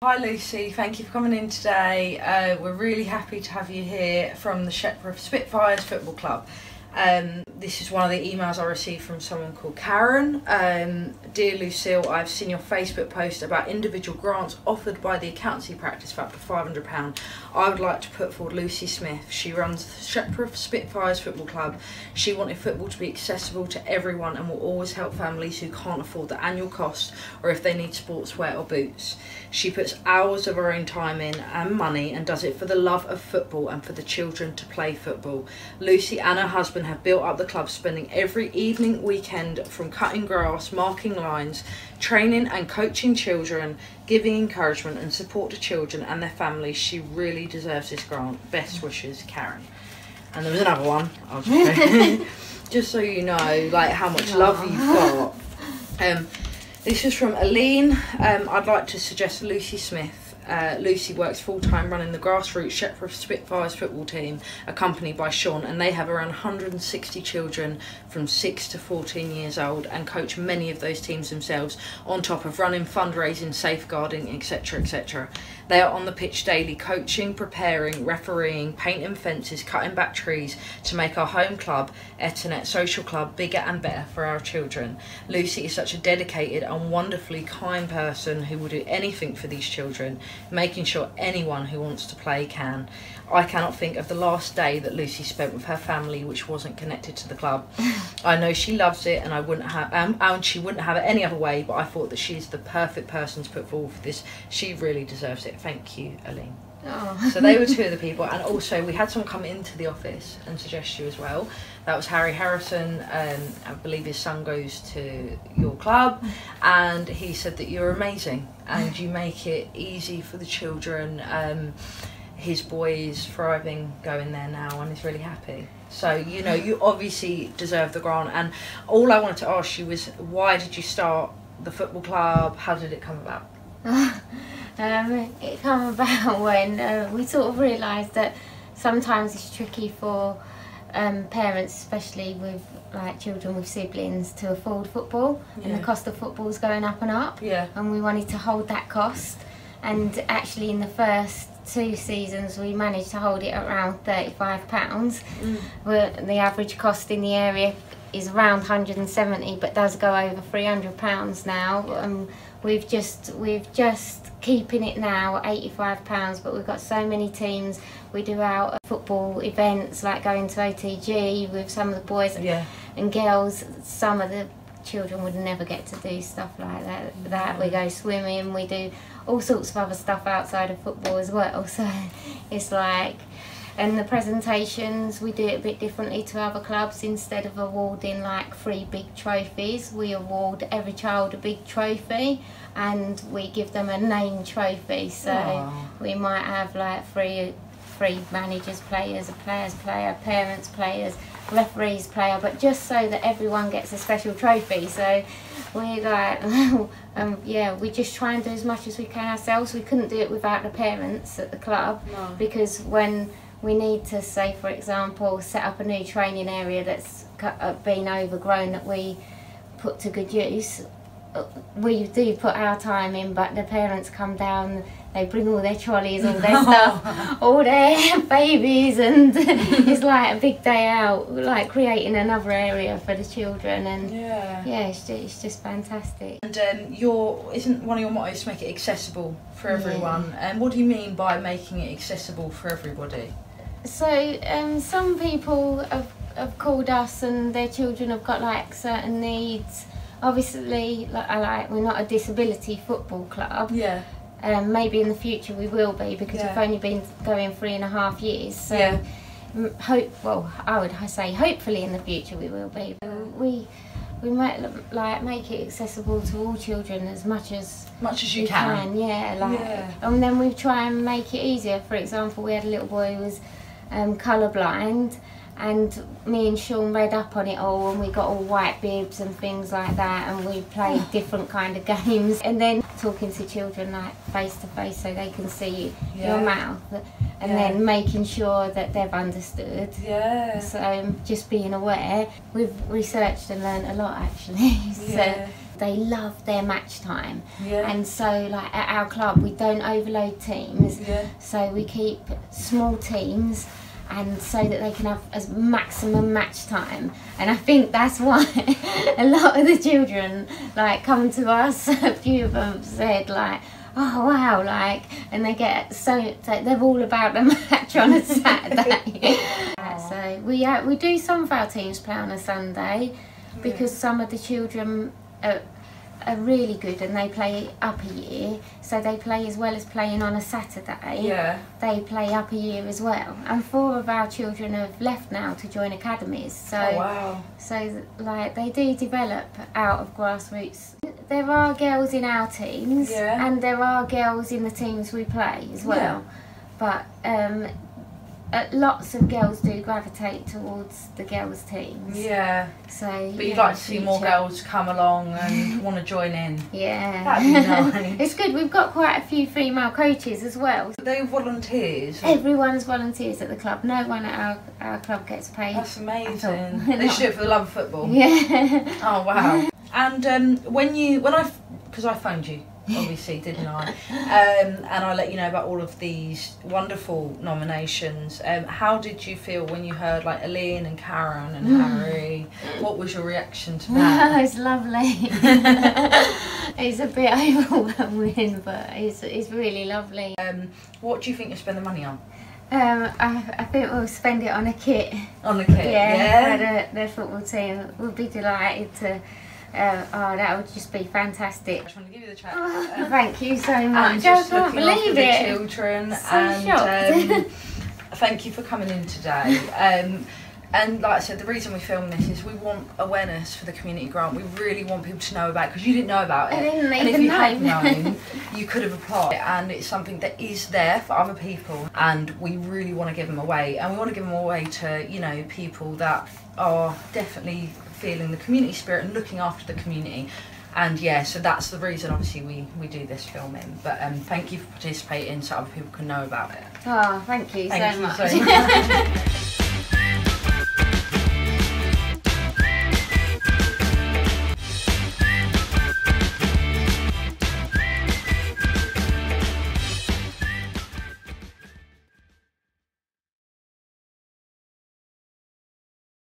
Hi Lucy, thank you for coming in today. We're really happy to have you here from the Shepreth Spitfires Football Club. This is one of the emails I received from someone called Karen. Dear Lucille, I've seen your Facebook post about individual grants offered by the Accountancy Practice for up to £500. I would like to put forward Lucy Smith. She runs the Shepreth Spitfires Football Club. She wanted football to be accessible to everyone and will always help families who can't afford the annual cost or if they need sportswear or boots. She puts hours of her own time in and money and does it for the love of football and for the children to play football. Lucy and her husband have built up the club, spending every evening, weekend from cutting grass, marking lines, training and coaching children, giving encouragement and support to children and their families. She really deserves this grant. Best wishes, Karen. And there was another one, I'll just, just so you know like how much love you've got. This is from Aline. I'd like to suggest Lucy Smith. Lucy works full-time running the grassroots Shepreth Spitfires football team, accompanied by Sean, and they have around 160 children from 6 to 14 years old and coach many of those teams themselves, on top of running, fundraising, safeguarding, etc, etc. They are on the pitch daily, coaching, preparing, refereeing, painting fences, cutting back trees to make our home club, Etinet Social Club, bigger and better for our children. Lucy is such a dedicated and wonderfully kind person who will do anything for these children, making sure anyone who wants to play can. I cannot think of the last day that Lucy spent with her family which wasn't connected to the club. I know she loves it, and I wouldn't have, and she wouldn't have it any other way. But I thought that she's the perfect person to put forward for this. She really deserves it. Thank you, Aline. Oh. So they were two of the people, and also we had someone come into the office and suggest you as well. That was Harry Harrison. I believe his son goes to your club, and he said that you're amazing and you make it easy for the children. His boy is thriving going there now and is really happy. So, you know, you obviously deserve the grant. And all I wanted to ask you was, why did you start the football club? How did it come about? It came about when we sort of realised that sometimes it's tricky for parents, especially with like children with siblings, to afford football. Yeah. And the cost of football is going up and up. Yeah. And we wanted to hold that cost. And actually in the first 2 seasons we managed to hold it at around £35. The average cost in the area is around 170, but does go over £300 now. Yeah. We've just keeping it now at £85, but we've got so many teams. We do our football events like going to OTG with some of the boys. Yeah. And girls. Some of the children would never get to do stuff like that. We go swimming, we do all sorts of other stuff outside of football as well. So it's like, and the presentations, we do it a bit differently to other clubs. Instead of awarding like 3 big trophies, we award every child a big trophy and we give them a name trophy. So we might have like three managers, players, a players player, parents players, referees player, but just so that everyone gets a special trophy. So we like yeah, we just try and do as much as we can ourselves. We couldn't do it without the parents at the club. No. Because when we need to, say for example, set up a new training area that's been overgrown that we put to good use, we do put our time in, but the parents come down, they bring all their trolleys, all their stuff, all their babies, and it's like a big day out, like creating another area for the children. And yeah, it's just fantastic. And isn't one of your mottos to make it accessible for everyone? And what do you mean by making it accessible for everybody? So some people have called us and their children have got like certain needs. Obviously, like we're not a disability football club. Yeah. Maybe in the future we will be, because we've only been going 3.5 years. So I would say hopefully in the future we will be. We might like make it accessible to all children as much as you can. And then we try and make it easier. For example, we had a little boy who was colourblind, and me and Sean read up on it all, and we got all white bibs and things like that, and we played different kind of games, and then talking to children like face to face so they can see your mouth, and then making sure that they've understood. Yeah. So just being aware. We've researched and learnt a lot actually. So they love their match time. Yeah. And so like at our club we don't overload teams. Yeah. So we keep small teams, and so that they can have as maximum match time. And I think that's why a lot of the children like come to us. A few of them said like, oh wow, like, and they get so they're all about the match on a Saturday. So we do some of our teams play on a Sunday, because some of the children are really good and they play up a year, so they play as well as playing on a Saturday. Yeah. They play up a year as well, and 4 of our children have left now to join academies. So, oh, wow. So like they do develop out of grassroots. There are girls in our teams, and there are girls in the teams we play as well. But lots of girls do gravitate towards the girls' teams. Yeah. So. But you'd like to see more girls come along and want to join in. Yeah. That'd be nice. It's good. We've got quite a few female coaches as well. Are they volunteers? Everyone's volunteers at the club. No one at our club gets paid. That's amazing. They should do it for the love of football. Yeah. Oh wow. And because I phoned you, obviously, didn't I? And I let you know about all of these wonderful nominations. How did you feel when you heard like Elaine and Karen and Harry? What was your reaction to that? It's lovely. It's a bit overwhelming, but it's really lovely. What do you think you'll spend the money on? I think we'll spend it on a kit. On a kit, yeah. The football team will be delighted to. That would just be fantastic. I just want to give you the check. Thank you so much. I can't believe it. The children, So and shocked. Thank you for coming in today. And like I said, the reason we filmed this is we want awareness for the community grant. We really want people to know about it, because you didn't know about it. I didn't and if even you know. had known, you could have applied. And it's something that is there for other people, and we really want to give them away. And we want to give them away to, you know, people that are definitely feeling the community spirit and looking after the community. And yeah, so that's the reason obviously we do this filming. But thank you for participating so other people can know about it. Oh, thank you so much.